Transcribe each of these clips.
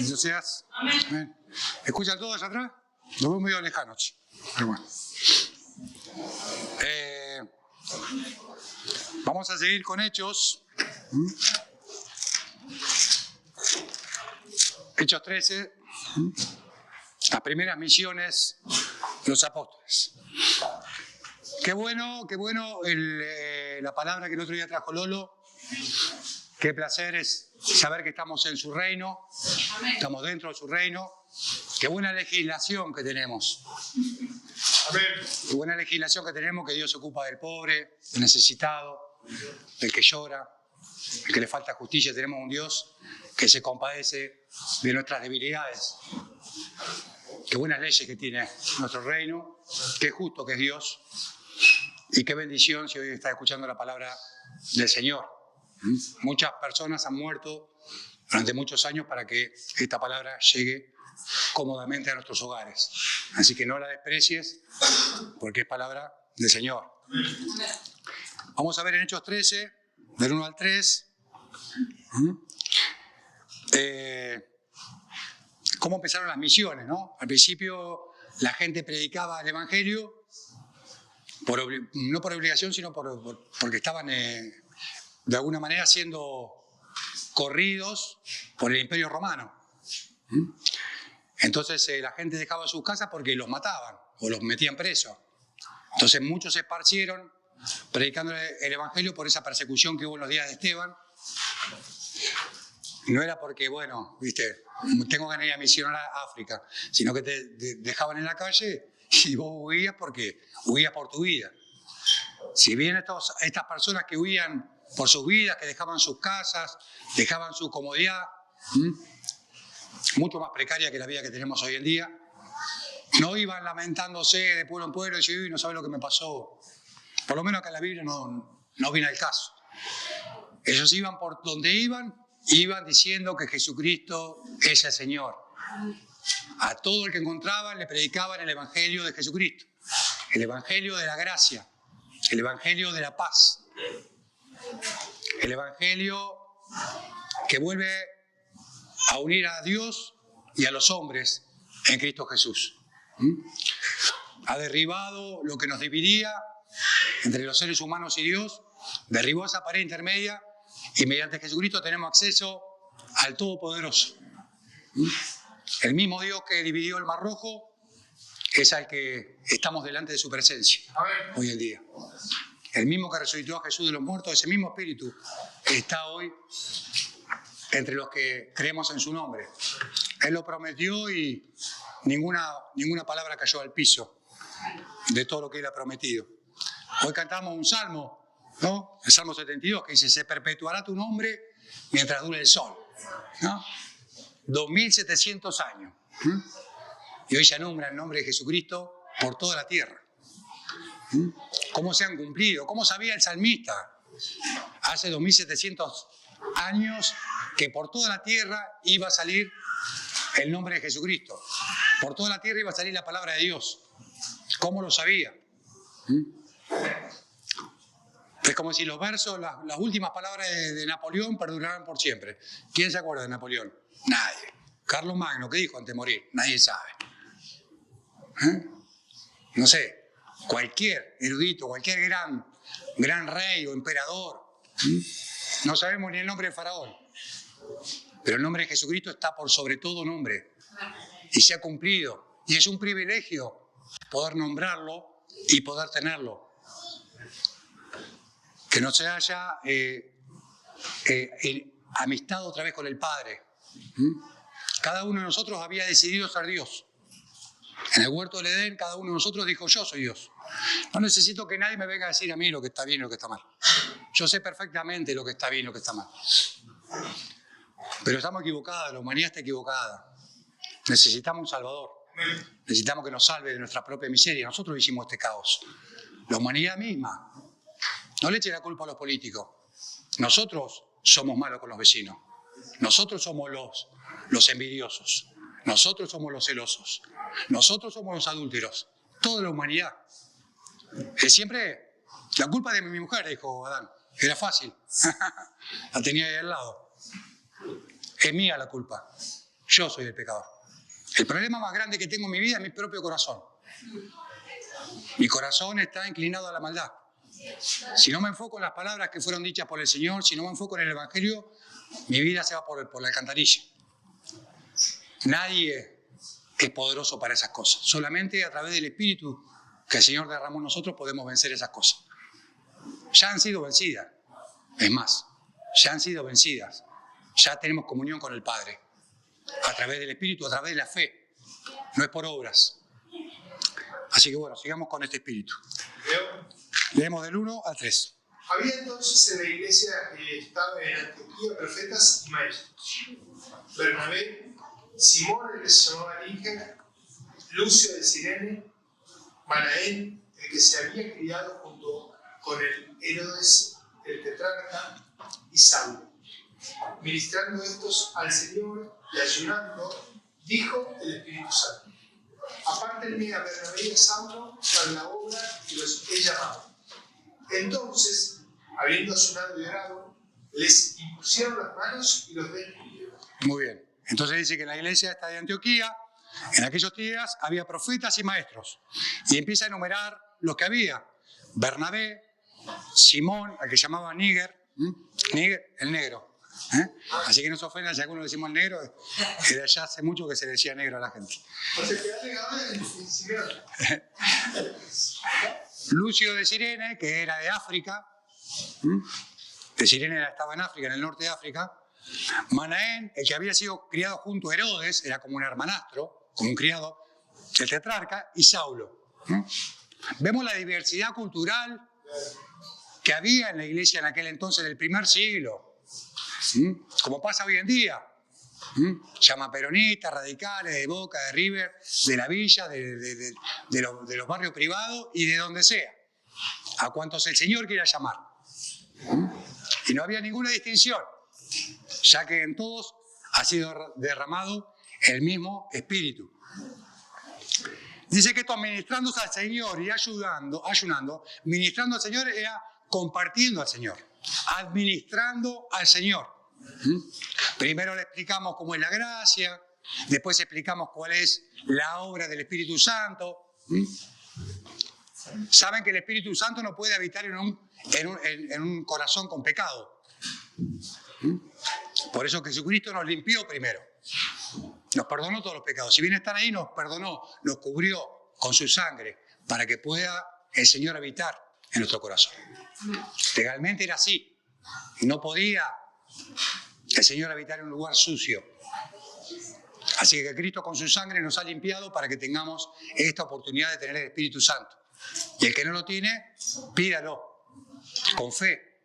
Bendito seas. Amén. ¿Escuchan todos atrás? Los veo medio lejanos. Pero bueno. Vamos a seguir con Hechos. Hechos 13. Las primeras misiones de los apóstoles. Qué bueno la palabra que el otro día trajo Lolo. Qué placer es saber que estamos en su reino. Amén. Estamos dentro de su reino. Qué buena legislación que tenemos. Amén. Qué buena legislación que tenemos, que Dios se ocupa del pobre, del necesitado, del que llora, del que le falta justicia. Tenemos un Dios que se compadece de nuestras debilidades. Qué buenas leyes que tiene nuestro reino. Qué justo que es Dios. Y qué bendición si hoy está escuchando la palabra del Señor. Muchas personas han muerto durante muchos años para que esta palabra llegue cómodamente a nuestros hogares. Así que no la desprecies, porque es palabra del Señor. Vamos a ver en Hechos 13, del 1 al 3, cómo empezaron las misiones, ¿no? Al principio la gente predicaba el Evangelio, no por obligación, sino porque estaban de alguna manera siendo corridos por el Imperio Romano. Entonces la gente dejaba sus casas porque los mataban o los metían presos. Entonces muchos se esparcieron predicando el Evangelio por esa persecución que hubo en los días de Esteban. No era porque, bueno, viste, tengo ganas de ir a misionar a África, sino que te dejaban en la calle y vos huías porque huías por tu vida. Si bien estas personas que huían por sus vidas, que dejaban sus casas, dejaban su comodidad, mucho más precaria que la vida que tenemos hoy en día, no iban lamentándose de pueblo en pueblo y diciendo, no sabe lo que me pasó. Por lo menos acá en la Biblia no viene al caso. Ellos iban por donde iban diciendo que Jesucristo es el Señor. A todo el que encontraban le predicaban el Evangelio de Jesucristo, el Evangelio de la gracia, el Evangelio de la paz, el Evangelio que vuelve a unir a Dios y a los hombres en Cristo Jesús. Ha derribado lo que nos dividía entre los seres humanos y Dios, derribó esa pared intermedia y mediante Jesucristo tenemos acceso al Todopoderoso. El mismo Dios que dividió el Mar Rojo es al que estamos delante de su presencia hoy en día. El mismo que resucitó a Jesús de los muertos, ese mismo Espíritu que está hoy entre los que creemos en su nombre. Él lo prometió y ninguna palabra cayó al piso de todo lo que Él ha prometido. Hoy cantamos un salmo, ¿no? El Salmo 72, que dice, se perpetuará tu nombre mientras dure el sol, ¿no? 2700 años. Y hoy se anumbra el nombre de Jesucristo por toda la tierra. ¿Cómo se han cumplido? ¿Cómo sabía el salmista hace 2700 años que por toda la tierra iba a salir el nombre de Jesucristo? Por toda la tierra iba a salir la palabra de Dios. ¿Cómo lo sabía? Es como si los versos, las últimas palabras de Napoleón perduraran por siempre. ¿Quién se acuerda de Napoleón? Nadie. Carlos Magno, ¿qué dijo antes de morir? Nadie sabe. No sé. Cualquier erudito, cualquier gran rey o emperador. No sabemos ni el nombre de Faraón. Pero el nombre de Jesucristo está por sobre todo nombre. Y se ha cumplido. Y es un privilegio poder nombrarlo y poder tenerlo. Que no se haya amistad otra vez con el Padre. Cada uno de nosotros había decidido ser Dios. En el huerto del Edén, cada uno de nosotros dijo, yo soy Dios. No necesito que nadie me venga a decir a mí lo que está bien y lo que está mal. Yo sé perfectamente lo que está bien y lo que está mal. Pero estamos equivocados, la humanidad está equivocada. Necesitamos un Salvador. Necesitamos que nos salve de nuestra propia miseria. Nosotros hicimos este caos. La humanidad misma. No le eche la culpa a los políticos. Nosotros somos malos con los vecinos. Nosotros somos los envidiosos. Nosotros somos los celosos. Nosotros somos los adúlteros. Toda la humanidad. Es siempre la culpa de mi mujer, dijo Adán. Era fácil. La tenía ahí al lado. Es mía la culpa. Yo soy el pecador. El problema más grande que tengo en mi vida es mi propio corazón. Mi corazón está inclinado a la maldad. Si no me enfoco en las palabras que fueron dichas por el Señor, si no me enfoco en el Evangelio, mi vida se va por la alcantarilla. Nadie es poderoso para esas cosas. Solamente a través del Espíritu que el Señor derramó en nosotros podemos vencer esas cosas. Ya han sido vencidas. Es más, ya han sido vencidas. Ya tenemos comunión con el Padre. A través del Espíritu, a través de la fe. No es por obras. Así que bueno, sigamos con este espíritu. Leemos del 1 al 3. Había entonces en la iglesia que estaba en Antioquía profetas y maestros. Bernabé, Simón, el que se llamaba Níger, Lucio de Cirene, Manaén, el que se había criado junto con el Herodes, el tetrarca, y Saulo. Ministrando estos al Señor y ayunando, dijo el Espíritu Santo: apártenme a Bernabé y a Saulo para la obra que los he llamado. Entonces, habiendo ayunado y orado, les impusieron las manos y los despidieron. Muy bien. Entonces dice que en la iglesia esta de Antioquía, en aquellos días había profetas y maestros. Y empieza a enumerar los que había. Bernabé, Simón, al que llamaba Níger, Níger, el negro. Así que no se ofendan si algunos decimos el negro, que de allá hace mucho que se decía negro a la gente. O sea, que alegaba en Cirene. Lucio de Cirene, que era de África, de Cirene estaba en África, en el norte de África. Manaén, el que había sido criado junto a Herodes, era como un hermanastro, como un criado, el tetrarca, y Saulo. Vemos la diversidad cultural que había en la iglesia en aquel entonces, del primer siglo. Como pasa hoy en día. Llama peronistas, radicales, de Boca, de River, de la villa, de los barrios privados y de donde sea. A cuantos el Señor quiera llamar. Y no había ninguna distinción, ya que en todos ha sido derramado el mismo Espíritu. Dice que esto ministrándose al Señor y ayunando, ministrando al Señor era compartiendo al Señor, administrando al Señor. Primero le explicamos cómo es la gracia, después explicamos cuál es la obra del Espíritu Santo. Saben que el Espíritu Santo no puede habitar en un corazón con pecado. Por eso Jesucristo nos limpió primero. Nos perdonó todos los pecados. Si bien están ahí, nos perdonó, nos cubrió con su sangre para que pueda el Señor habitar en nuestro corazón. Legalmente era así. No podía el Señor habitar en un lugar sucio. Así que Cristo con su sangre nos ha limpiado para que tengamos esta oportunidad de tener el Espíritu Santo. Y el que no lo tiene, pídalo con fe.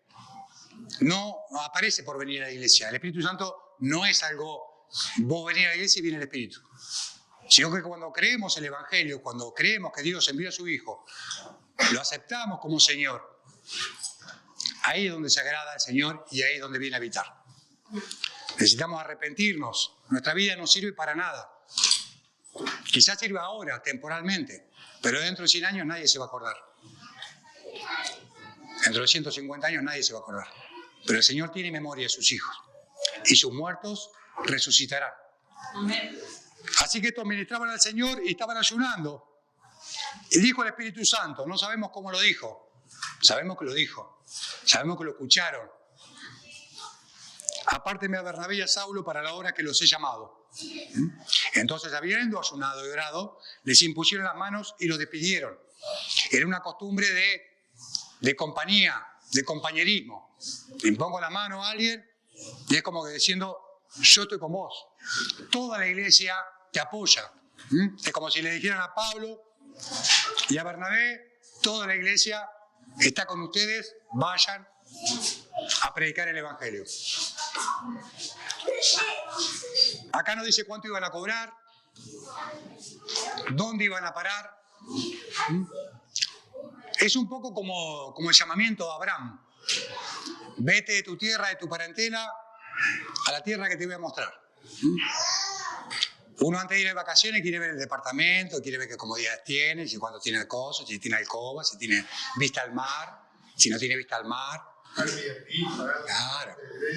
No aparece por venir a la iglesia. El Espíritu Santo no es algo, vos venís a la iglesia y viene el Espíritu. Sino que cuando creemos el Evangelio, cuando creemos que Dios envió a su Hijo, lo aceptamos como Señor, ahí es donde se agrada al Señor y ahí es donde viene a habitar. Necesitamos arrepentirnos. Nuestra vida no sirve para nada. Quizás sirva ahora, temporalmente, pero dentro de 100 años nadie se va a acordar. Dentro de 150 años nadie se va a acordar. Pero el Señor tiene memoria de sus hijos. Y sus muertos resucitarán. Amén. Así que estos ministraban al Señor y estaban ayunando. Y dijo el Espíritu Santo, no sabemos cómo lo dijo. Sabemos que lo dijo. Sabemos que lo escucharon. Apárteme a Bernabé y a Saulo para la obra que los he llamado. Entonces, habiendo ayunado y orado, les impusieron las manos y los despidieron. Era una costumbre de compañía, de compañerismo. Le impongo la mano a alguien y es como que diciendo, yo estoy con vos. Toda la iglesia te apoya. Es como si le dijeran a Pablo y a Bernabé, toda la iglesia está con ustedes, vayan a predicar el Evangelio. Acá no dice cuánto iban a cobrar, dónde iban a parar. Es un poco como el llamamiento a Abraham. Vete de tu tierra, de tu parentela, a la tierra que te voy a mostrar. Uno antes de ir de vacaciones quiere ver el departamento, quiere ver qué comodidades tiene, si cuánto tiene cosas, si tiene alcoba, si tiene vista al mar, si no tiene vista al mar. Airbnb, pagar. Claro.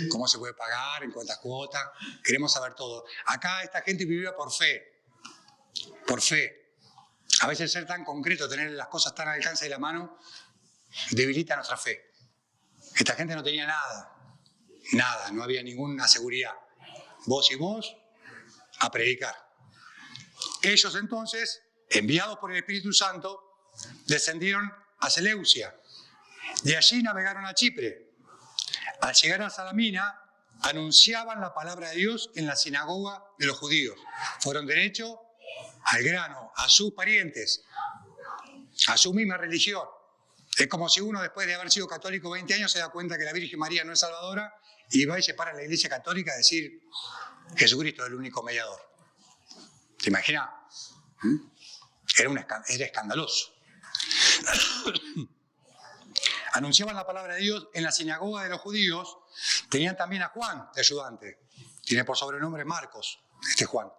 ¿Cómo se puede pagar? ¿En cuántas cuotas? Queremos saber todo. Acá esta gente vivía por fe. Por fe. A veces ser tan concreto, tener las cosas tan al alcance de la mano, debilita nuestra fe. Esta gente no tenía nada. Nada, no había ninguna seguridad. Vos y vos, a predicar. Ellos entonces, enviados por el Espíritu Santo, descendieron a Seleucia. De allí navegaron a Chipre. Al llegar a Salamina, anunciaban la palabra de Dios en la sinagoga de los judíos. Fueron derecho al grano, a sus parientes, a su misma religión. Es como si uno, después de haber sido católico 20 años, se da cuenta que la Virgen María no es salvadora y va y se para en la Iglesia Católica a decir: Jesucristo es el único mediador. ¿Te imaginas? Era escandaloso. Anunciaban la palabra de Dios en la sinagoga de los judíos. Tenían también a Juan de ayudante. Tiene por sobrenombre Marcos, este Juan.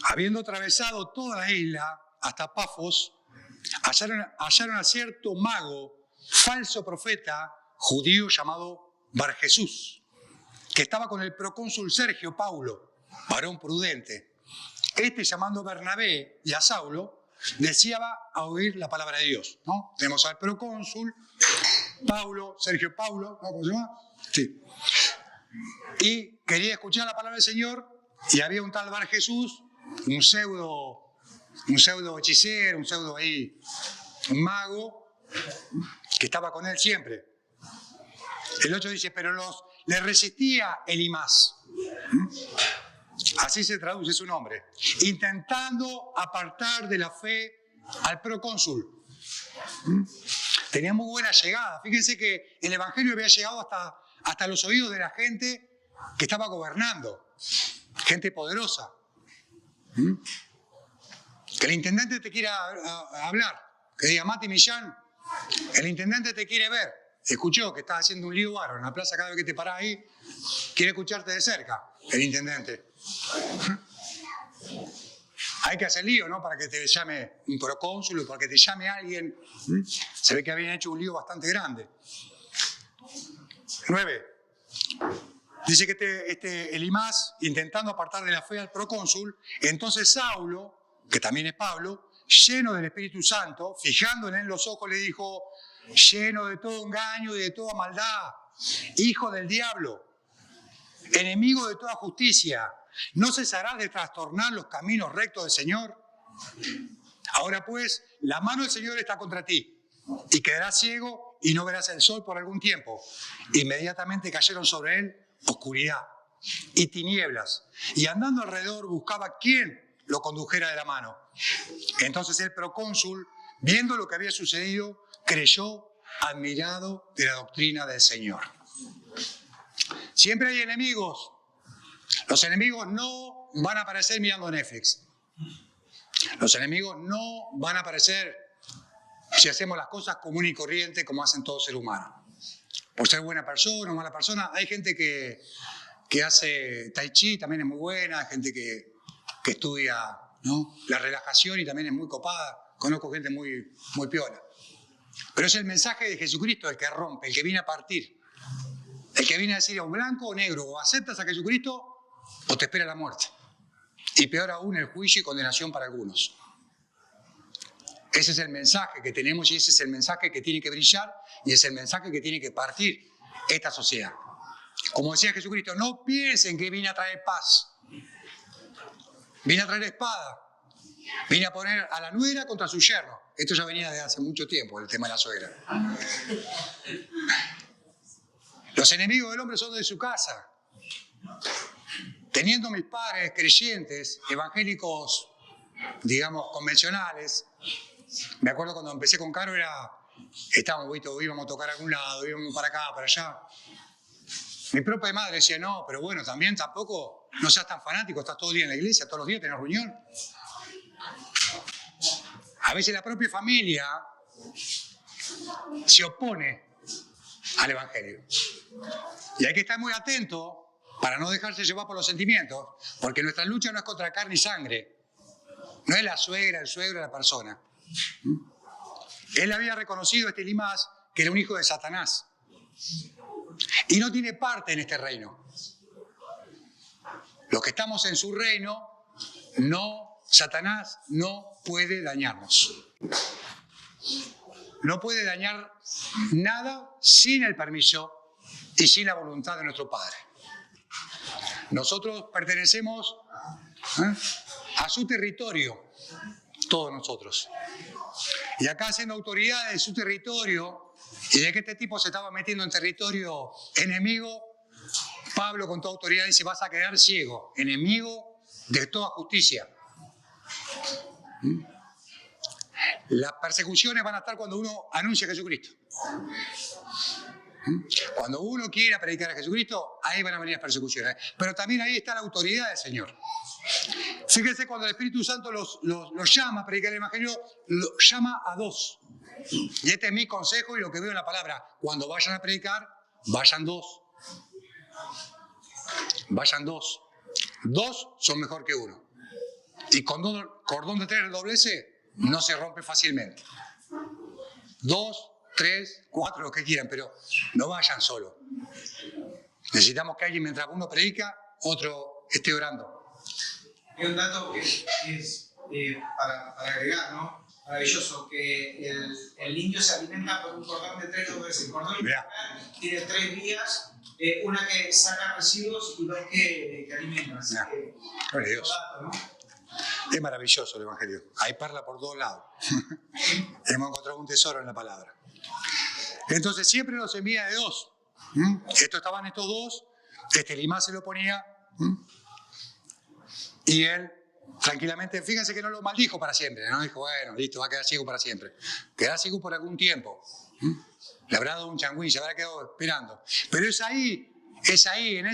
Habiendo atravesado toda la isla hasta Pafos, hallaron a cierto mago, falso profeta, judío llamado Barjesús, que estaba con el procónsul Sergio Paulo, varón prudente. Este, llamando a Bernabé y a Saulo, deseaba oír la palabra de Dios, ¿no? Tenemos al procónsul, Paulo, Sergio Paulo, ¿no? ¿Cómo se llama? Sí. Y quería escuchar la palabra del Señor, y había un tal Barjesús, un pseudo hechicero, un pseudo ahí, un mago, que estaba con él siempre. El 8 dice: pero le resistía Elimas. Así se traduce su nombre. Intentando apartar de la fe al procónsul. Tenía muy buena llegada. Fíjense que el Evangelio había llegado hasta los oídos de la gente que estaba gobernando. Gente poderosa. Que el intendente te quiera hablar. Que diga: Mati Millán, el intendente te quiere ver. Escuchó que estás haciendo un lío bárbaro en la plaza, cada vez que te parás ahí, quiere escucharte de cerca, el intendente. Hay que hacer lío, ¿no? Para que te llame un procónsul o para que te llame alguien. Se ve que habían hecho un lío bastante grande. 9. Dice que Elimas, intentando apartar de la fe al procónsul, entonces Saulo, que también es Pablo, lleno del Espíritu Santo, fijándole en los ojos, le dijo: lleno de todo engaño y de toda maldad, hijo del diablo, enemigo de toda justicia, ¿no cesarás de trastornar los caminos rectos del Señor? Ahora pues, la mano del Señor está contra ti, y quedarás ciego y no verás el sol por algún tiempo. Inmediatamente cayeron sobre él oscuridad y tinieblas, y andando alrededor buscaba quién lo condujera de la mano. Entonces el procónsul, viendo lo que había sucedido, creyó, admirado de la doctrina del Señor. Siempre hay enemigos. Los enemigos no van a aparecer mirando Netflix. Los enemigos no van a aparecer si hacemos las cosas común y corriente como hacen todo ser humano. Por ser buena persona o mala persona. Hay gente que hace tai chi, también es muy buena. Hay gente que estudia, ¿no?, la relajación y también es muy copada. Conozco gente muy, muy piola. Pero es el mensaje de Jesucristo el que rompe, el que viene a partir. El que viene a decir: o blanco o negro, o aceptas a Jesucristo o te espera la muerte. Y peor aún, el juicio y condenación para algunos. Ese es el mensaje que tenemos y ese es el mensaje que tiene que brillar y es el mensaje que tiene que partir esta sociedad. Como decía Jesucristo: no piensen que vine a traer paz. Vine a traer espada. Vine a poner a la nuera contra su yerno. Esto ya venía de hace mucho tiempo, el tema de la suegra. Los enemigos del hombre son de su casa. Teniendo mis padres creyentes, evangélicos, digamos, convencionales. Me acuerdo cuando empecé con Caro, íbamos a tocar a algún lado, íbamos para acá, para allá. Mi propia madre decía: no, pero bueno, también tampoco, no seas tan fanático, estás todo el día en la iglesia, todos los días tenés reunión. A veces la propia familia se opone al Evangelio. Y hay que estar muy atento para no dejarse llevar por los sentimientos, porque nuestra lucha no es contra carne y sangre. No es la suegra, el suegro, la persona. Él había reconocido, Elimas, que era un hijo de Satanás. Y no tiene parte en este reino. Los que estamos en su reino, Satanás no puede dañarnos. No puede dañar nada sin el permiso y sin la voluntad de nuestro Padre. Nosotros pertenecemos a su territorio, todos nosotros. Y acá, siendo autoridad de su territorio, y de que este tipo se estaba metiendo en territorio enemigo, Pablo con toda autoridad dice: vas a quedar ciego, enemigo de toda justicia. Las persecuciones van a estar cuando uno anuncia a Jesucristo. Cuando uno quiera predicar a Jesucristo, ahí van a venir las persecuciones. Pero también ahí está la autoridad del Señor. Fíjense, cuando el Espíritu Santo los llama a predicar el Evangelio, los llama a dos. Y este es mi consejo y lo que veo en la palabra. Cuando vayan a predicar, vayan dos. Vayan dos. Dos son mejor que uno. Y con cordón de tres doblece no se rompe fácilmente. 2, 3, 4, lo que quieran, pero no vayan solo. Necesitamos que alguien, mientras uno predica, otro esté orando. Hay un dato que es para agregar, ¿no? Maravilloso, que el niño se alimenta por un cordón de tres dobleces. El cordón tiene 3 vías, una que saca residuos y 2 que alimentan. Así que, gloria a Dios. Dato, ¿no? Es maravilloso el Evangelio. Hay perla por todos lados. Hemos encontrado un tesoro en la palabra. Entonces siempre nos envía de dos. Estaban estos dos. Elimás se lo ponía. Y él, tranquilamente, fíjense que no lo maldijo para siempre. No dijo, bueno, listo, va a quedar ciego para siempre. Quedará ciego por algún tiempo. Le habrá dado un changüín, se habrá quedado esperando. Pero es ahí, en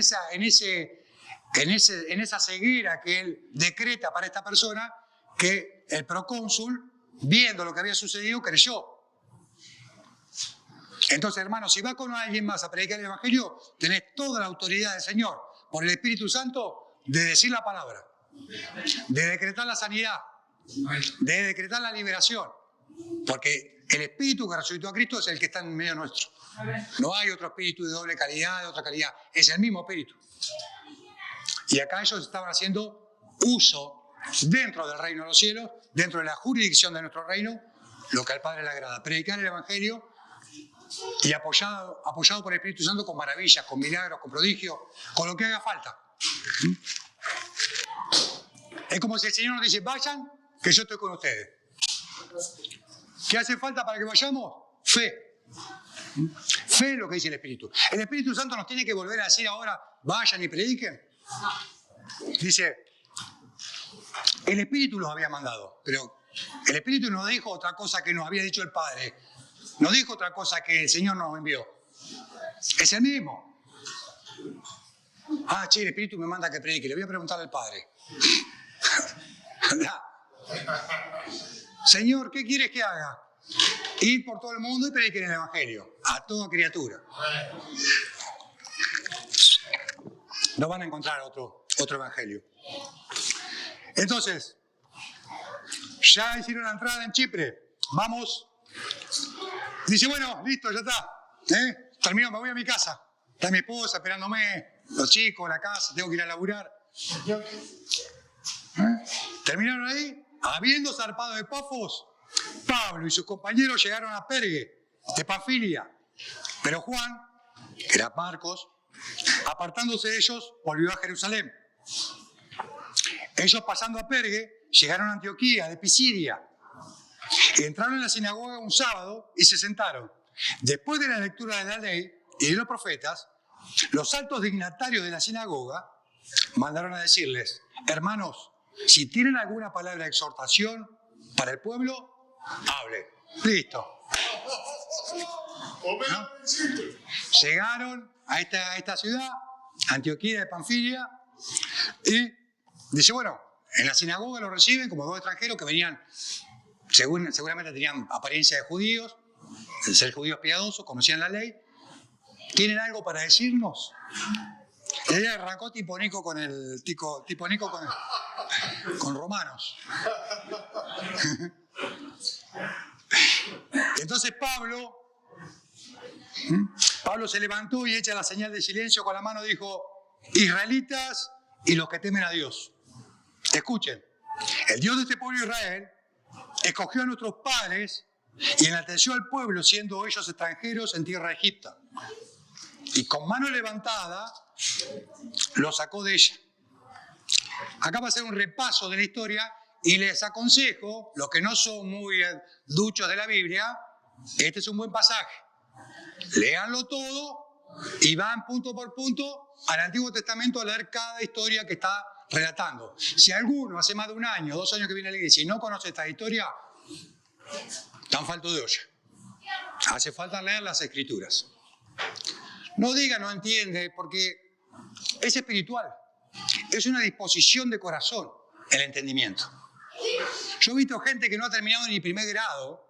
esa ceguera que él decreta para esta persona, que el procónsul, viendo lo que había sucedido, creyó. Entonces, hermanos, si vas con alguien más a predicar el Evangelio, tenés toda la autoridad del Señor, por el Espíritu Santo, de decir la palabra, de decretar la sanidad, de decretar la liberación, porque el Espíritu que resucitó a Cristo es el que está en medio nuestro. No hay otro espíritu de doble calidad, de otra calidad, es el mismo Espíritu. Y acá ellos estaban haciendo uso dentro del reino de los cielos, dentro de la jurisdicción de nuestro reino, lo que al Padre le agrada, predicar el Evangelio y apoyado por el Espíritu Santo con maravillas, con milagros, con prodigios, con lo que haga falta. Es como si el Señor nos dice, vayan, que yo estoy con ustedes. ¿Qué hace falta para que vayamos? Fe. Fe es lo que dice el Espíritu. El Espíritu Santo nos tiene que volver a decir ahora, vayan y prediquen. Dice, el Espíritu los había mandado, pero el Espíritu nos dijo otra cosa que nos había dicho el Padre. Nos dijo otra cosa que el Señor nos envió. Es el mismo. Ah, el Espíritu me manda que predique. Le voy a preguntar al Padre. Señor, ¿qué quieres que haga? Ir por todo el mundo y predicar el Evangelio a toda criatura. No van a encontrar otro Evangelio. Entonces, ya hicieron la entrada en Chipre. Vamos. Dice, bueno, listo, ya está. Termino, me voy a mi casa. Está mi esposa esperándome, los chicos, la casa, tengo que ir a laburar. Terminaron ahí, habiendo zarpado de Pafos, Pablo y sus compañeros llegaron a Pergue, de Panfilia. Pero Juan, que era Marcos, apartándose de ellos, volvió a Jerusalén. Ellos, pasando a Pergue, llegaron a Antioquía, de Pisidia. Entraron en la sinagoga un sábado y se sentaron. Después de la lectura de la ley y de los profetas, los altos dignatarios de la sinagoga mandaron a decirles, hermanos, si tienen alguna palabra de exhortación para el pueblo, hablen. Listo. ¿No? Llegaron a esta ciudad, Antioquía de Panfilia, y dice, bueno, en la sinagoga lo reciben como dos extranjeros que venían, seguramente tenían apariencia de judíos, de ser judíos piadosos, conocían la ley. ¿Tienen algo para decirnos? Y ella arrancó tipo Nico con Romanos. Entonces Pablo Pablo se levantó y hecha la señal de silencio con la mano dijo: israelitas y los que temen a Dios, escuchen, el Dios de este pueblo de Israel escogió a nuestros padres y enalteció al pueblo, siendo ellos extranjeros en tierra de Egipto. Y con mano levantada lo sacó de ella. Acá va a hacer un repaso de la historia y les aconsejo, los que no son muy duchos de la Biblia, este es un buen pasaje. Léanlo todo y van punto por punto al Antiguo Testamento a leer cada historia que está relatando. Si alguno hace más de 1 año, 2 años que viene a la iglesia y no conoce esta historia, están faltos de olla. Hace falta leer las Escrituras. No diga no entiende, porque es espiritual. Es una disposición de corazón el entendimiento. Yo he visto gente que no ha terminado ni primer grado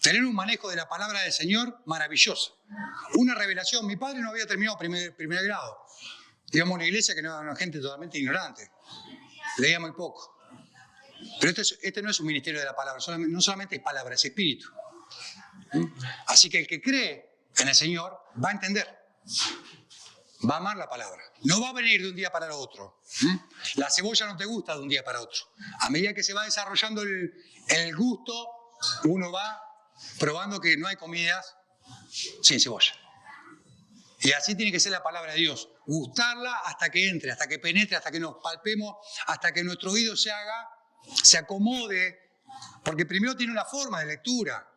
tener un manejo de la palabra del Señor maravilloso. Una revelación. Mi padre no había terminado primer grado. Íbamos a una iglesia que no era una gente totalmente ignorante. Leía muy poco. Pero este no es un ministerio de la palabra. No solamente es palabra, es espíritu. Así que el que cree en el Señor va a entender. Va a amar la palabra. No va a venir de un día para el otro. La cebolla no te gusta de un día para otro. A medida que se va desarrollando el gusto, uno va probando que no hay comidas sin cebolla. Y así tiene que ser la palabra de Dios. Gustarla hasta que entre, hasta que penetre, hasta que nos palpemos, hasta que nuestro oído se acomode. Porque primero tiene una forma de lectura,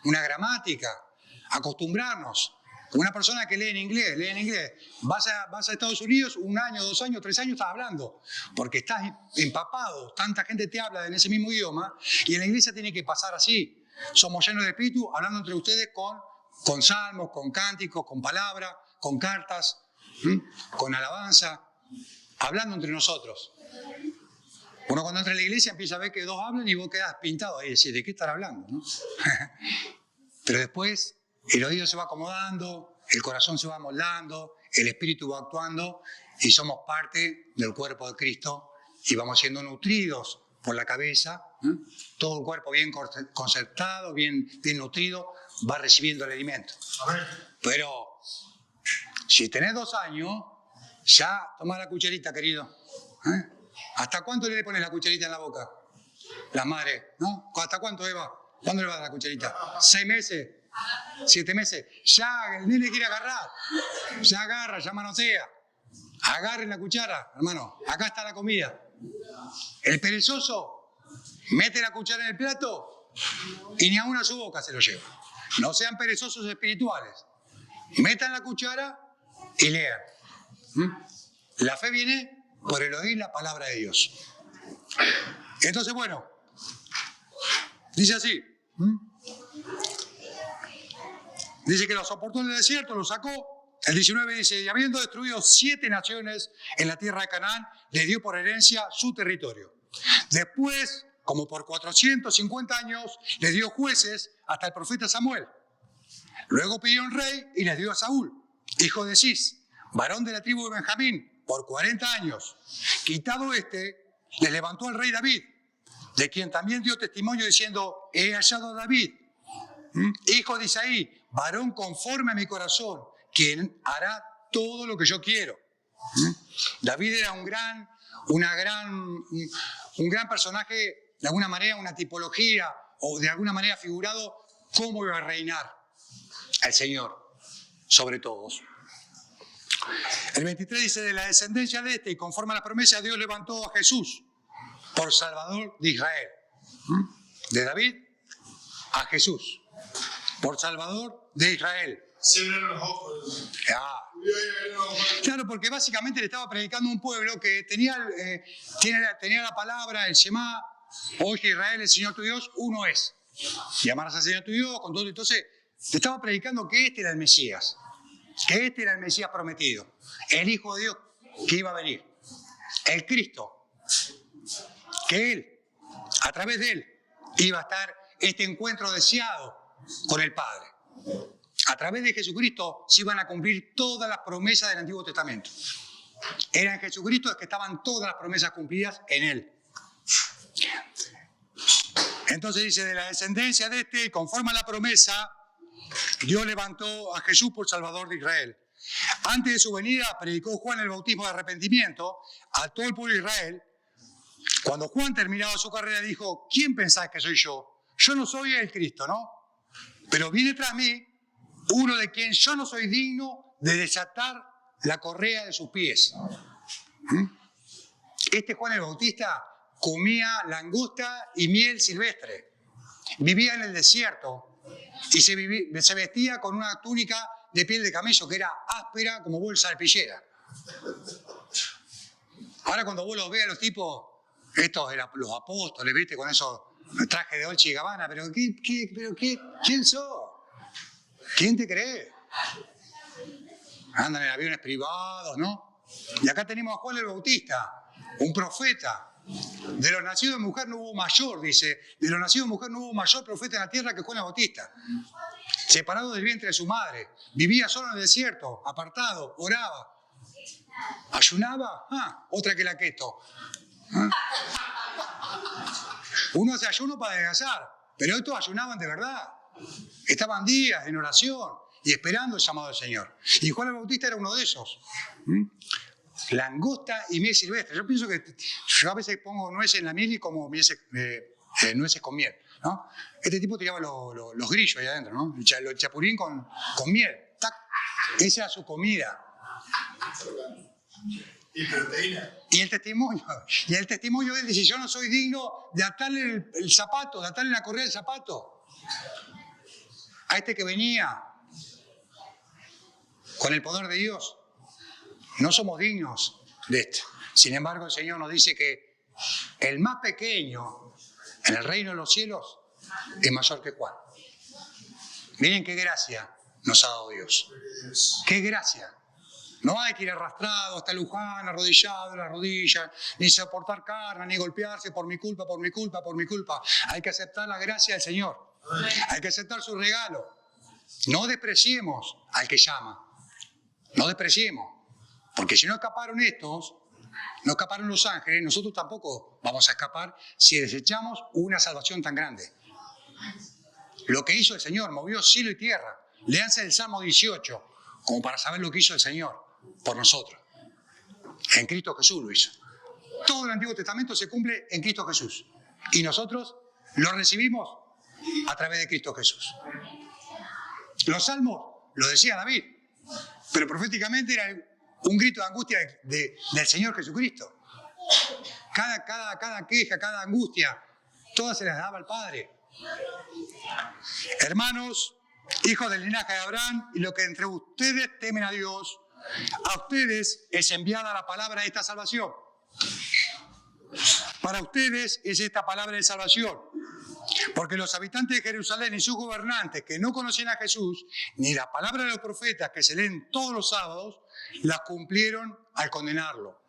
una gramática, acostumbrarnos. Una persona que lee en inglés. Vas a Estados Unidos, 1 año, 2 años, 3 años estás hablando, porque estás empapado, tanta gente te habla en ese mismo idioma, y en la iglesia tiene que pasar así. Somos llenos de espíritu, hablando entre ustedes con salmos, con cánticos, con palabras, con cartas, con alabanza, hablando entre nosotros. Uno cuando entra en la iglesia empieza a ver que 2 hablan y vos quedás pintado ahí, decís, ¿de qué estar hablando? ¿No? Pero después el oído se va acomodando, el corazón se va amoldando, el espíritu va actuando y somos parte del cuerpo de Cristo y vamos siendo nutridos por la cabeza. Todo el cuerpo bien concertado, bien nutrido, va recibiendo el alimento. Pero si tenés 2 años, ya tomá la cucharita, querido. ¿Hasta cuánto le pones la cucharita en la boca? Las madres, ¿no? ¿Hasta cuánto, Eva? ¿Cuándo le vas a dar la cucharita? ¿6 meses? 7 meses, ya el nene quiere agarrar, ya agarra, ya manosea, agarren la cuchara, hermano, acá está la comida. El perezoso mete la cuchara en el plato y ni aún a su boca se lo lleva. No sean perezosos espirituales, metan la cuchara y lean. La fe viene por el oír la palabra de Dios. Entonces, bueno, dice así. Dice que lo soportó en el desierto, lo sacó. El 19 dice, y habiendo destruido 7 naciones en la tierra de Canaán, le dio por herencia su territorio. Después, como por 450 años, le dio jueces hasta el profeta Samuel. Luego pidió un rey y les dio a Saúl, hijo de Cis, varón de la tribu de Benjamín, por 40 años. Quitado les levantó al rey David, de quien también dio testimonio diciendo, he hallado a David, hijo de Isaí, varón conforme a mi corazón, quien hará todo lo que yo quiero. David era un gran personaje, de alguna manera, una tipología, o de alguna manera figurado, cómo iba a reinar el Señor sobre todos. El 23 dice, de la descendencia de y conforme a la promesa, Dios levantó a Jesús por Salvador de Israel. De David a Jesús, por Salvador de Israel. Se abrieron los ojos. Claro, porque básicamente le estaba predicando a un pueblo que tenía la palabra, el Shema, oye Israel, el Señor tu Dios, uno es. Y amarás al Señor tu Dios con todo. Entonces, le estaba predicando que este era el Mesías, que este era el Mesías prometido, el Hijo de Dios que iba a venir, el Cristo, que Él, a través de Él, iba a estar este encuentro deseado con el Padre. A través de Jesucristo se iban a cumplir todas las promesas del Antiguo Testamento. Era en Jesucristo que estaban todas las promesas cumplidas en Él. Entonces dice, de la descendencia de conforme a la promesa, Dios levantó a Jesús por Salvador de Israel. Antes de su venida predicó Juan el bautismo de arrepentimiento a todo el pueblo de Israel. Cuando Juan terminaba su carrera dijo, ¿quién pensáis que soy yo? Yo no soy el Cristo, ¿no? Pero viene tras mí uno de quien yo no soy digno de desatar la correa de sus pies. Este Juan el Bautista comía langosta y miel silvestre. Vivía en el desierto y se vestía con una túnica de piel de camello que era áspera como bolsa de pillera. Ahora cuando vos los ves a los tipos, estos eran los apóstoles, ¿viste? Con esos trajes de Dolce y Gabbana, pero ¿quién sos? ¿Quién te cree? Andan en aviones privados, ¿no? Y acá tenemos a Juan el Bautista, un profeta. De los nacidos de mujer no hubo mayor, dice. De los nacidos de mujer no hubo mayor profeta en la tierra que Juan el Bautista. Separado del vientre de su madre. Vivía solo en el desierto, apartado, oraba. ¿Ayunaba? Otra que la keto. Uno hace ayuno para adelgazar, pero estos ayunaban de verdad. Estaban días en oración y esperando el llamado del Señor. Y Juan el Bautista era uno de esos. Langosta y miel silvestre. Yo pienso que yo a veces pongo nueces en la miel y como nueces con miel, ¿no? Este tipo tiraba los grillos ahí adentro, ¿no? El chapulín con miel. ¡Tac! Esa era su comida. Y proteína. Y el testimonio de él dice, yo no soy digno de atarle el zapato, de atarle la correa del zapato. A este que venía con el poder de Dios. No somos dignos de esto. Sin embargo, el Señor nos dice que el más pequeño en el reino de los cielos es mayor que Juan. Miren qué gracia nos ha dado Dios. Qué gracia. No hay que ir arrastrado hasta Luján, arrodillado en las rodillas, ni soportar carga, ni golpearse por mi culpa, por mi culpa, por mi culpa. Hay que aceptar la gracia del Señor. Hay que aceptar su regalo. No despreciemos al que llama. No despreciemos. Porque si no escaparon estos, no escaparon los ángeles, nosotros tampoco vamos a escapar si desechamos una salvación tan grande. Lo que hizo el Señor, movió cielo y tierra. Léanse el Salmo 18, como para saber lo que hizo el Señor por nosotros. En Cristo Jesús lo hizo. Todo el Antiguo Testamento se cumple en Cristo Jesús. Y nosotros lo recibimos a través de Cristo Jesús. Los salmos, lo decía David, pero proféticamente era un grito de angustia del Señor Jesucristo. Cada queja, cada angustia, todas se las daba al Padre. Hermanos, hijos del linaje de Abraham, y los que entre ustedes temen a Dios, a ustedes es enviada la palabra de esta salvación. Para ustedes es esta palabra de salvación. Porque los habitantes de Jerusalén y sus gobernantes que no conocían a Jesús, ni la palabra de los profetas que se leen todos los sábados, las cumplieron al condenarlo.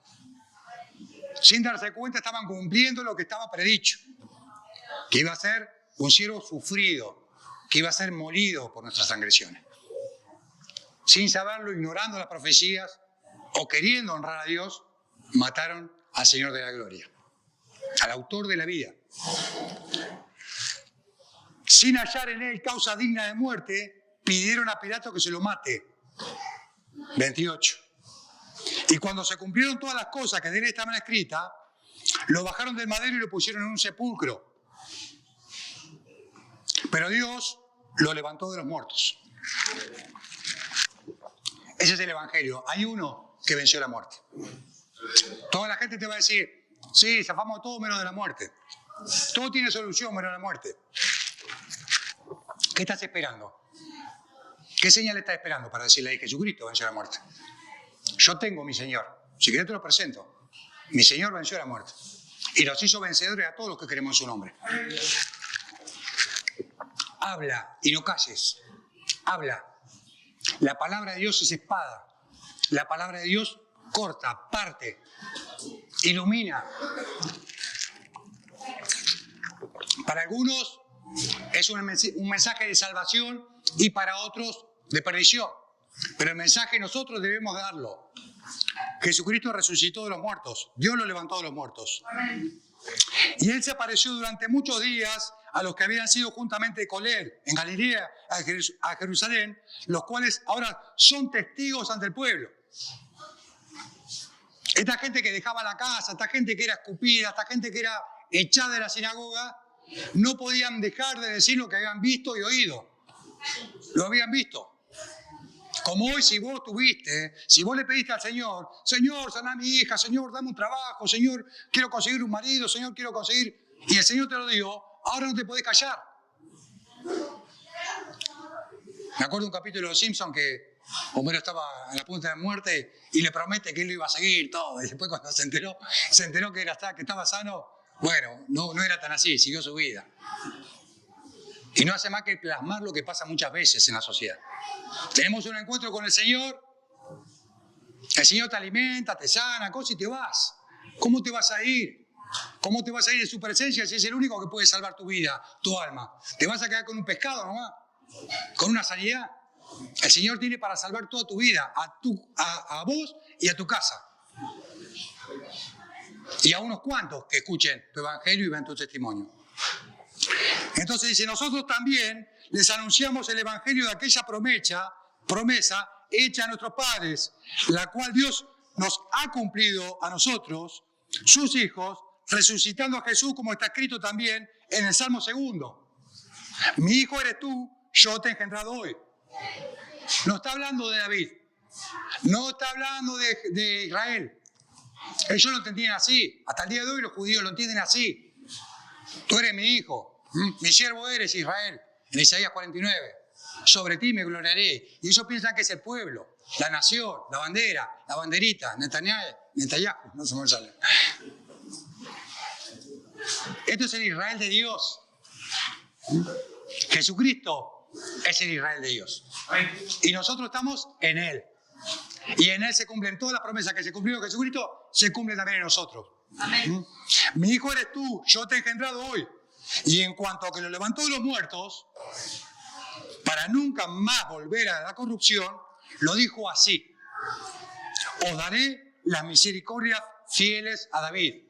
Sin darse cuenta estaban cumpliendo lo que estaba predicho. Que iba a ser un siervo sufrido, que iba a ser molido por nuestras transgresiones. Sin saberlo, ignorando las profecías o queriendo honrar a Dios, mataron al Señor de la gloria, al autor de la vida. Sin hallar en él causa digna de muerte, pidieron a Pilato que se lo mate. 28. Y cuando se cumplieron todas las cosas que de él estaban escritas, lo bajaron del madero y lo pusieron en un sepulcro. Pero Dios lo levantó de los muertos. Ese es el Evangelio. Hay uno que venció la muerte. Toda la gente te va a decir, sí, zafamos todo menos de la muerte. Todo tiene solución menos la muerte. ¿Qué estás esperando? ¿Qué señal estás esperando para decirle a Jesucristo venció la muerte? Yo tengo mi Señor. Si querés te lo presento. Mi Señor venció la muerte. Y nos hizo vencedores a todos los que queremos en su nombre. Habla y no calles. Habla. La palabra de Dios es espada. La palabra de Dios corta, parte, ilumina. Para algunos es un mensaje de salvación y para otros de perdición. Pero el mensaje nosotros debemos darlo. Jesucristo resucitó de los muertos. Dios lo levantó de los muertos. Y Él se apareció durante muchos días a los que habían sido juntamente con él en Galilea a Jerusalén, los cuales ahora son testigos ante el pueblo. Esta gente que dejaba la casa, esta gente que era escupida, esta gente que era echada de la sinagoga, no podían dejar de decir lo que habían visto y oído. Lo habían visto. Como hoy, si vos si vos le pediste al Señor, Señor, saná a mi hija, Señor, dame un trabajo, Señor, quiero conseguir un marido, Señor, quiero conseguir... Y el Señor te lo dio, ahora no te podés callar. Me acuerdo de un capítulo de Los Simpsons que Homero estaba a la punta de la muerte y le promete que él lo iba a seguir todo. Y después cuando se enteró que estaba sano, bueno, no era tan así, siguió su vida. Y no hace más que plasmar lo que pasa muchas veces en la sociedad. Tenemos un encuentro con el Señor te alimenta, te sana, cosas y te vas. ¿Cómo te vas a ir? ¿Cómo te vas a ir de su presencia si es el único que puede salvar tu vida, tu alma? ¿Te vas a quedar con un pescado nomás? ¿Con una sanidad? El Señor tiene para salvar toda tu vida, a vos y a tu casa. Y a unos cuantos que escuchen tu evangelio y vean tu testimonio. Entonces dice, nosotros también les anunciamos el evangelio de aquella promesa hecha a nuestros padres, la cual Dios nos ha cumplido a nosotros, sus hijos, resucitando a Jesús, como está escrito también en el Salmo 2. Mi hijo eres tú, yo te he engendrado hoy. No está hablando de David, no está hablando de Israel. Ellos lo entendían así, hasta el día de hoy los judíos lo entienden así. Tú eres mi hijo, mi siervo eres Israel, en Isaías 49. Sobre ti me gloriaré. Y ellos piensan que es el pueblo, la nación, la bandera, la banderita, Netanyahu, no se me sale. Esto es el Israel de Dios. Jesucristo es el Israel de Dios. Y nosotros estamos en Él. Y en Él se cumplen todas las promesas que se cumplieron en Jesucristo, se cumplen también en nosotros. Amén. Mi hijo eres tú, yo te he engendrado hoy. Y en cuanto a que lo levantó de los muertos, para nunca más volver a la corrupción, lo dijo así: os daré las misericordias fieles a David.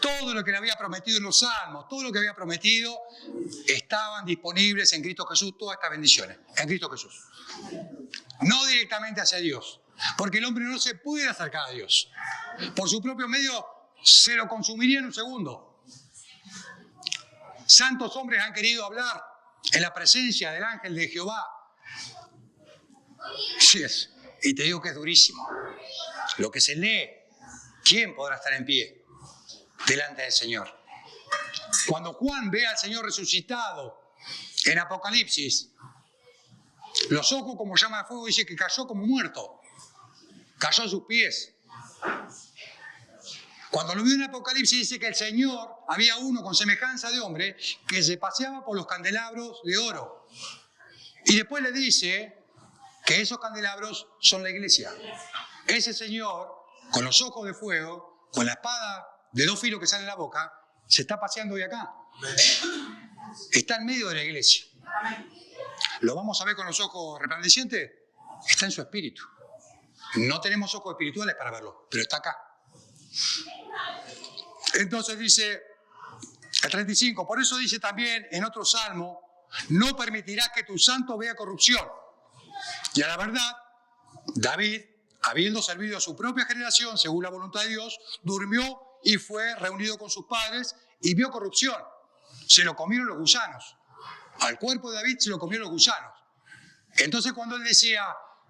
Todo lo que le había prometido en los salmos, todo lo que había prometido, estaban disponibles en Cristo Jesús, todas estas bendiciones, en Cristo Jesús. No directamente hacia Dios, porque el hombre no se puede acercar a Dios. Por su propio medio se lo consumiría en un segundo. Santos hombres han querido hablar en la presencia del ángel de Jehová. Sí es. Y te digo que es durísimo. Lo que se lee, ¿quién podrá estar en pie delante del Señor? Cuando Juan ve al Señor resucitado en Apocalipsis, los ojos como llama de fuego, dice que cayó como muerto. Cayó a sus pies. Cuando lo vio en Apocalipsis dice que el Señor, había uno con semejanza de hombre que se paseaba por los candelabros de oro. Y después le dice que esos candelabros son la iglesia. Ese Señor, con los ojos de fuego, con la espada de 2 filos que sale de la boca, se está paseando hoy acá. Está en medio de la iglesia. ¿Lo vamos a ver con los ojos resplandecientes? Está en su espíritu. No tenemos ojos espirituales para verlo, pero está acá. Entonces dice el 35, por eso dice también en otro salmo, no permitirás que tu santo vea corrupción. Y a la verdad, David, habiendo servido a su propia generación según la voluntad de Dios, durmió y fue reunido con sus padres y vio corrupción. Se lo comieron los gusanos. Al cuerpo de David se lo comieron los gusanos. Entonces cuando él decía,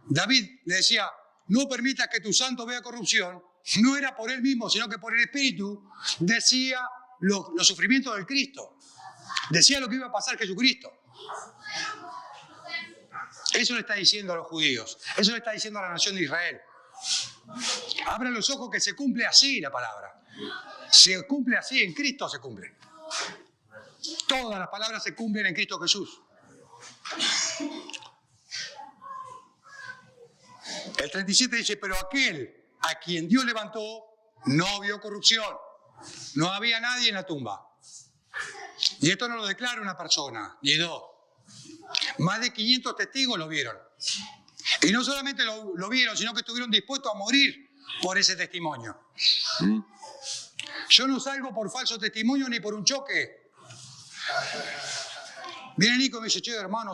David le decía, no permitas que tu santo vea corrupción, no era por él mismo, sino que por el Espíritu, decía los sufrimientos del Cristo. Decía lo que iba a pasar Jesucristo. Eso le está diciendo a los judíos. Eso le está diciendo a la nación de Israel. Abran los ojos que se cumple así la palabra. Se cumple así, en Cristo se cumple. Todas las palabras se cumplen en Cristo Jesús. El 37 dice, pero aquel a quien Dios levantó no vio corrupción. No había nadie en la tumba. Y esto no lo declara una persona, ni 2. Más de 500 testigos lo vieron. Y no solamente lo vieron, sino que estuvieron dispuestos a morir por ese testimonio. Yo no salgo por falso testimonio ni por un choque. Viene Nico y me dice, che, hermano,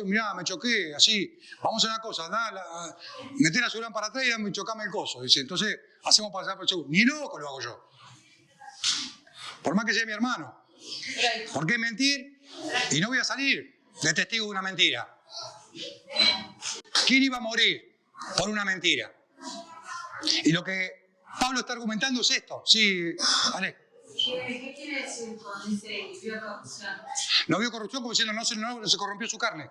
mirá, me choqué, así. Vamos a hacer una cosa, meté la lámpara para atrás y dame, chocame el coso. Dice, entonces hacemos pasar por el seguro. Ni loco lo hago yo. Por más que sea mi hermano. ¿Por qué mentir? Y no voy a salir de testigo de una mentira. ¿Quién iba a morir por una mentira? Y lo que Pablo está argumentando es esto. Sí, Ale. ¿Qué quiere decir cuando dice vio corrupción? No vio corrupción como diciendo no se corrompió su carne.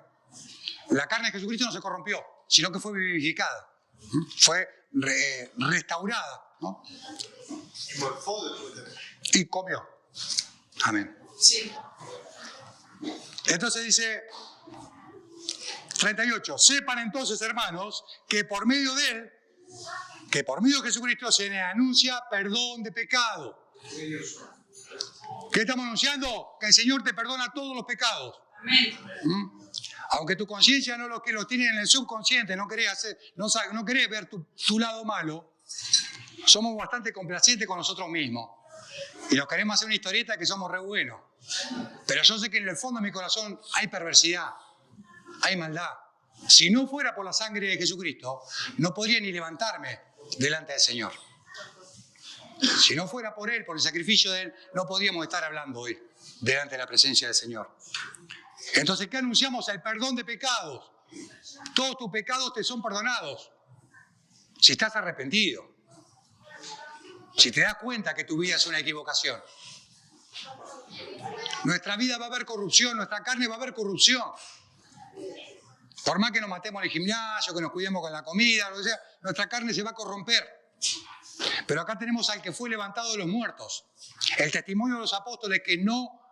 La carne de Jesucristo no se corrompió, sino que fue vivificada. Fue restaurada, ¿no? Y morfó después también. Y comió. Amén. Sí. Entonces dice 38. Sepan entonces, hermanos, que por medio de él, que por medio de Jesucristo se le anuncia perdón de pecado. ¿Qué estamos anunciando? Que el Señor te perdona todos los pecados. Amén. Aunque tu conciencia no lo tiene en el subconsciente, no querés ver tu lado malo, somos bastante complacientes con nosotros mismos. Y nos queremos hacer una historieta que somos re buenos. Pero yo sé que en el fondo de mi corazón hay perversidad, hay maldad. Si no fuera por la sangre de Jesucristo, no podría ni levantarme delante del Señor. Si no fuera por Él, por el sacrificio de Él, no podríamos estar hablando hoy delante de la presencia del Señor. Entonces, ¿qué anunciamos? El perdón de pecados. Todos tus pecados te son perdonados. Si estás arrepentido. Si te das cuenta que tu vida es una equivocación. Nuestra vida va a haber corrupción, nuestra carne va a haber corrupción. Por más que nos matemos en el gimnasio, que nos cuidemos con la comida, lo que sea, nuestra carne se va a corromper. Pero acá tenemos al que fue levantado de los muertos. El testimonio de los apóstoles que no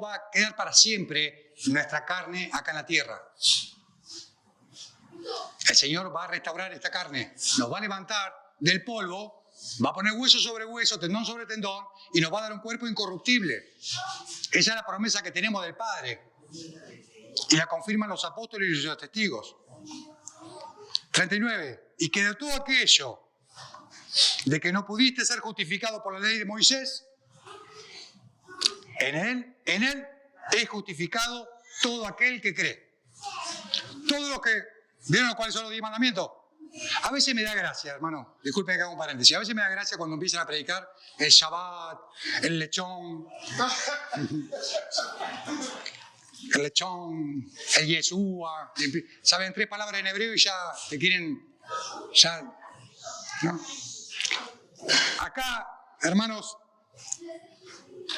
va a quedar para siempre nuestra carne acá en la tierra. El Señor va a restaurar esta carne, nos va a levantar del polvo, va a poner hueso sobre hueso, tendón sobre tendón y nos va a dar un cuerpo incorruptible. Esa es la promesa que tenemos del Padre. Y la confirman los apóstoles y los testigos. 39. Y que de todo aquello de que no pudiste ser justificado por la ley de Moisés, en él es justificado todo aquel que cree. Todos los que vieron cuáles son los 10 mandamientos. A veces me da gracia, hermano, disculpen que haga un paréntesis, a veces me da gracia cuando empiezan a predicar el Shabbat, el lechón, el Yeshua, saben 3 palabras en hebreo y ya te quieren, ¿no? Acá, hermanos,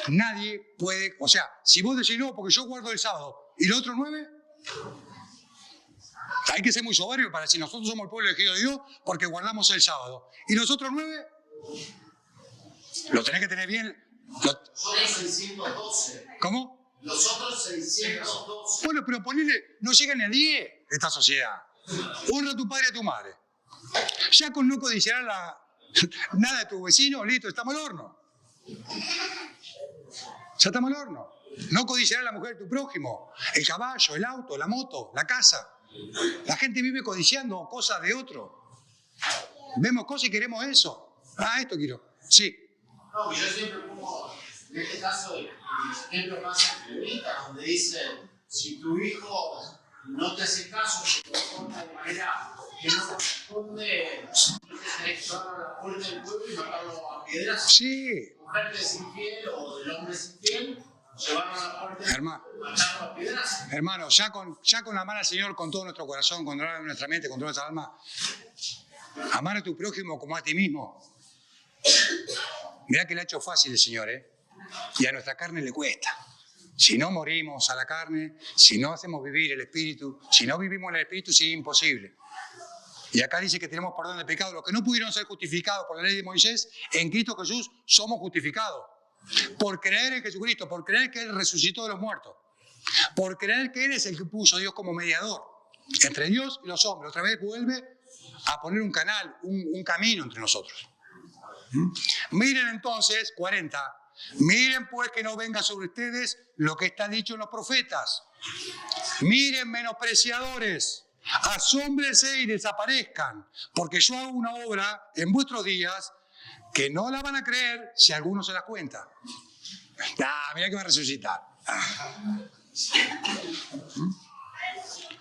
nadie puede, o sea, si vos decís no, porque yo guardo el sábado, y los otros 9, hay que ser muy soberbio para decir nosotros somos el pueblo elegido de Dios porque guardamos el sábado. Y los otros 9, lo tenés que tener bien. Son 612. ¿Cómo? Los otros 612. Bueno, pero ponele, no llegan ni a 10 esta sociedad. Honra a tu padre y a tu madre. Ya con no codiciar nada de tu vecino, listo, estamos al horno. Ya estamos al horno. No codiciar a la mujer de tu prójimo, el caballo, el auto, la moto, la casa. La gente vive codiciando cosas de otro. Vemos cosas y queremos eso. Esto quiero. Sí. No, yo siempre pongo, en este caso, el ejemplo más extremista, donde dice, si tu hijo no te hace caso, te comporta de manera que no corresponde, entonces tenés que llevarlo a la puerta del pueblo y matarlo a piedras. Sí. Mujer que es infiel o del hombre es infiel, llevarlo a la puerta del pueblo y matarlo a piedras. Hermano, ya con amar al Señor con todo nuestro corazón, con toda nuestra mente, con toda nuestra alma, amar a tu prójimo como a ti mismo. Mirá que le ha hecho fácil el Señor, y a nuestra carne le cuesta. Si no morimos a la carne, si no hacemos vivir el Espíritu, si no vivimos en el Espíritu, sí es imposible. Y acá dice que tenemos perdón de pecado. Los que no pudieron ser justificados por la ley de Moisés, en Cristo Jesús somos justificados. Por creer en Jesucristo, por creer que Él resucitó de los muertos. Por creer que Él es el que puso a Dios como mediador entre Dios y los hombres. Otra vez vuelve a poner un canal, un camino entre nosotros. Miren entonces, 40. Miren pues que no venga sobre ustedes lo que está dicho en los profetas. Miren, menospreciadores, asómbrense y desaparezcan, porque yo hago una obra en vuestros días que no la van a creer si alguno se la cuenta. Mirá que va a resucitar.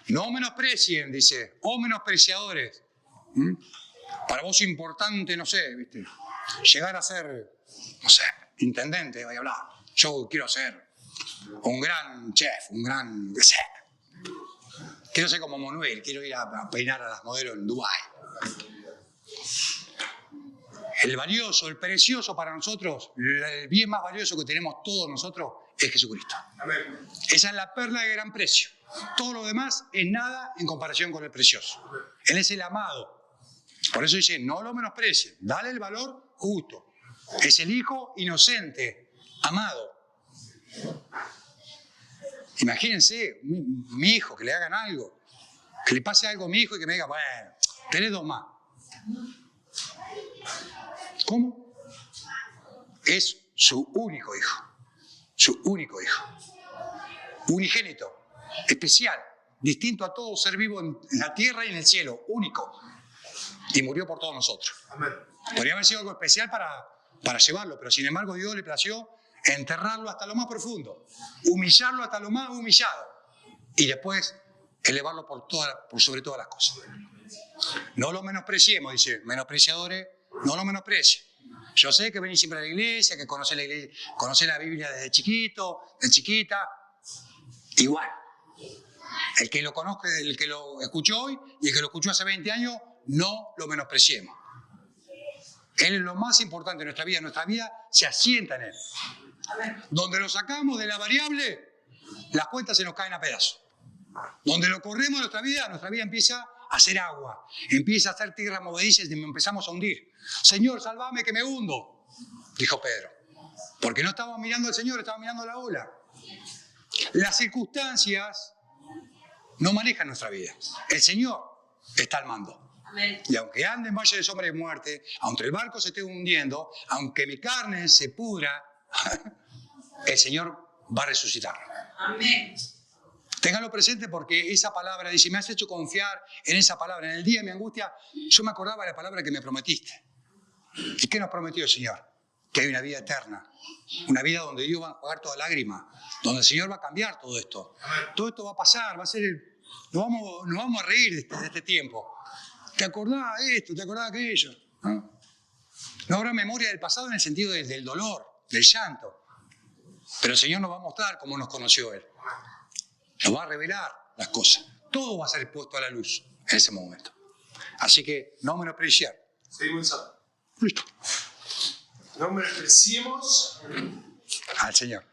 No menosprecien, dice, o menospreciadores. Para vos es importante, no sé, ¿viste? Llegar a ser, no sé, intendente, voy a hablar. Yo quiero ser un gran chef, un gran... no sé. Quiero ser como Manuel, quiero ir a peinar a las modelos en Dubái. El valioso, el precioso para nosotros, el bien más valioso que tenemos todos nosotros es Jesucristo. Amén. Esa es la perla de gran precio. Todo lo demás es nada en comparación con el precioso. Él es el amado. Por eso dice, no lo menosprecien, dale el valor justo. Es el hijo inocente, amado. Imagínense, mi hijo, que le hagan algo, que le pase algo a mi hijo y que me diga, bueno, tenés 2 más. ¿Cómo? Es su único hijo. Su único hijo. Unigénito, especial, distinto a todo ser vivo en la tierra y en el cielo, único. Y murió por todos nosotros. Amén. Podría haber sido algo especial para llevarlo, pero sin embargo Dios le plació enterrarlo hasta lo más profundo, humillarlo hasta lo más humillado y después elevarlo por sobre todas las cosas. No lo menospreciemos, dice, menospreciadores, no lo menosprecien. Yo sé que venís siempre a la iglesia, que conocés la iglesia, conocés la Biblia desde chiquito, de chiquita. Igual. El que lo conozca, el que lo escuchó hoy y el que lo escuchó hace 20 años, no lo menospreciemos. Él es lo más importante de nuestra vida. Nuestra vida se asienta en Él. Donde lo sacamos de la variable, las cuentas se nos caen a pedazos. Donde lo corremos nuestra vida empieza a hacer agua. Empieza a hacer tierra movediza y empezamos a hundir. Señor, salvame que me hundo, dijo Pedro. Porque no estaba mirando al Señor, estaba mirando la ola. Las circunstancias no manejan nuestra vida. El Señor está al mando. Amén. Y aunque ande en valle de sombra de muerte, aunque el barco se esté hundiendo, aunque mi carne se pudra, el Señor va a resucitar. Amén. Téngalo presente porque esa palabra dice, me has hecho confiar en esa palabra. En el día de mi angustia, yo me acordaba de la palabra que me prometiste. ¿Y qué nos prometió el Señor? Que hay una vida eterna. Una vida donde Dios va a enjuagar toda lágrima. Donde el Señor va a cambiar todo esto. Todo esto va a pasar, va a ser nos vamos a reír de este tiempo. ¿Te acordás de esto? ¿Te acordás de aquello? No habrá memoria del pasado en el sentido del dolor, del llanto. Pero el Señor nos va a mostrar cómo nos conoció Él. Nos va a revelar las cosas. Todo va a ser puesto a la luz en ese momento. Así que no menospreciar. Seguimos a. Listo. No menospreciemos Al Señor.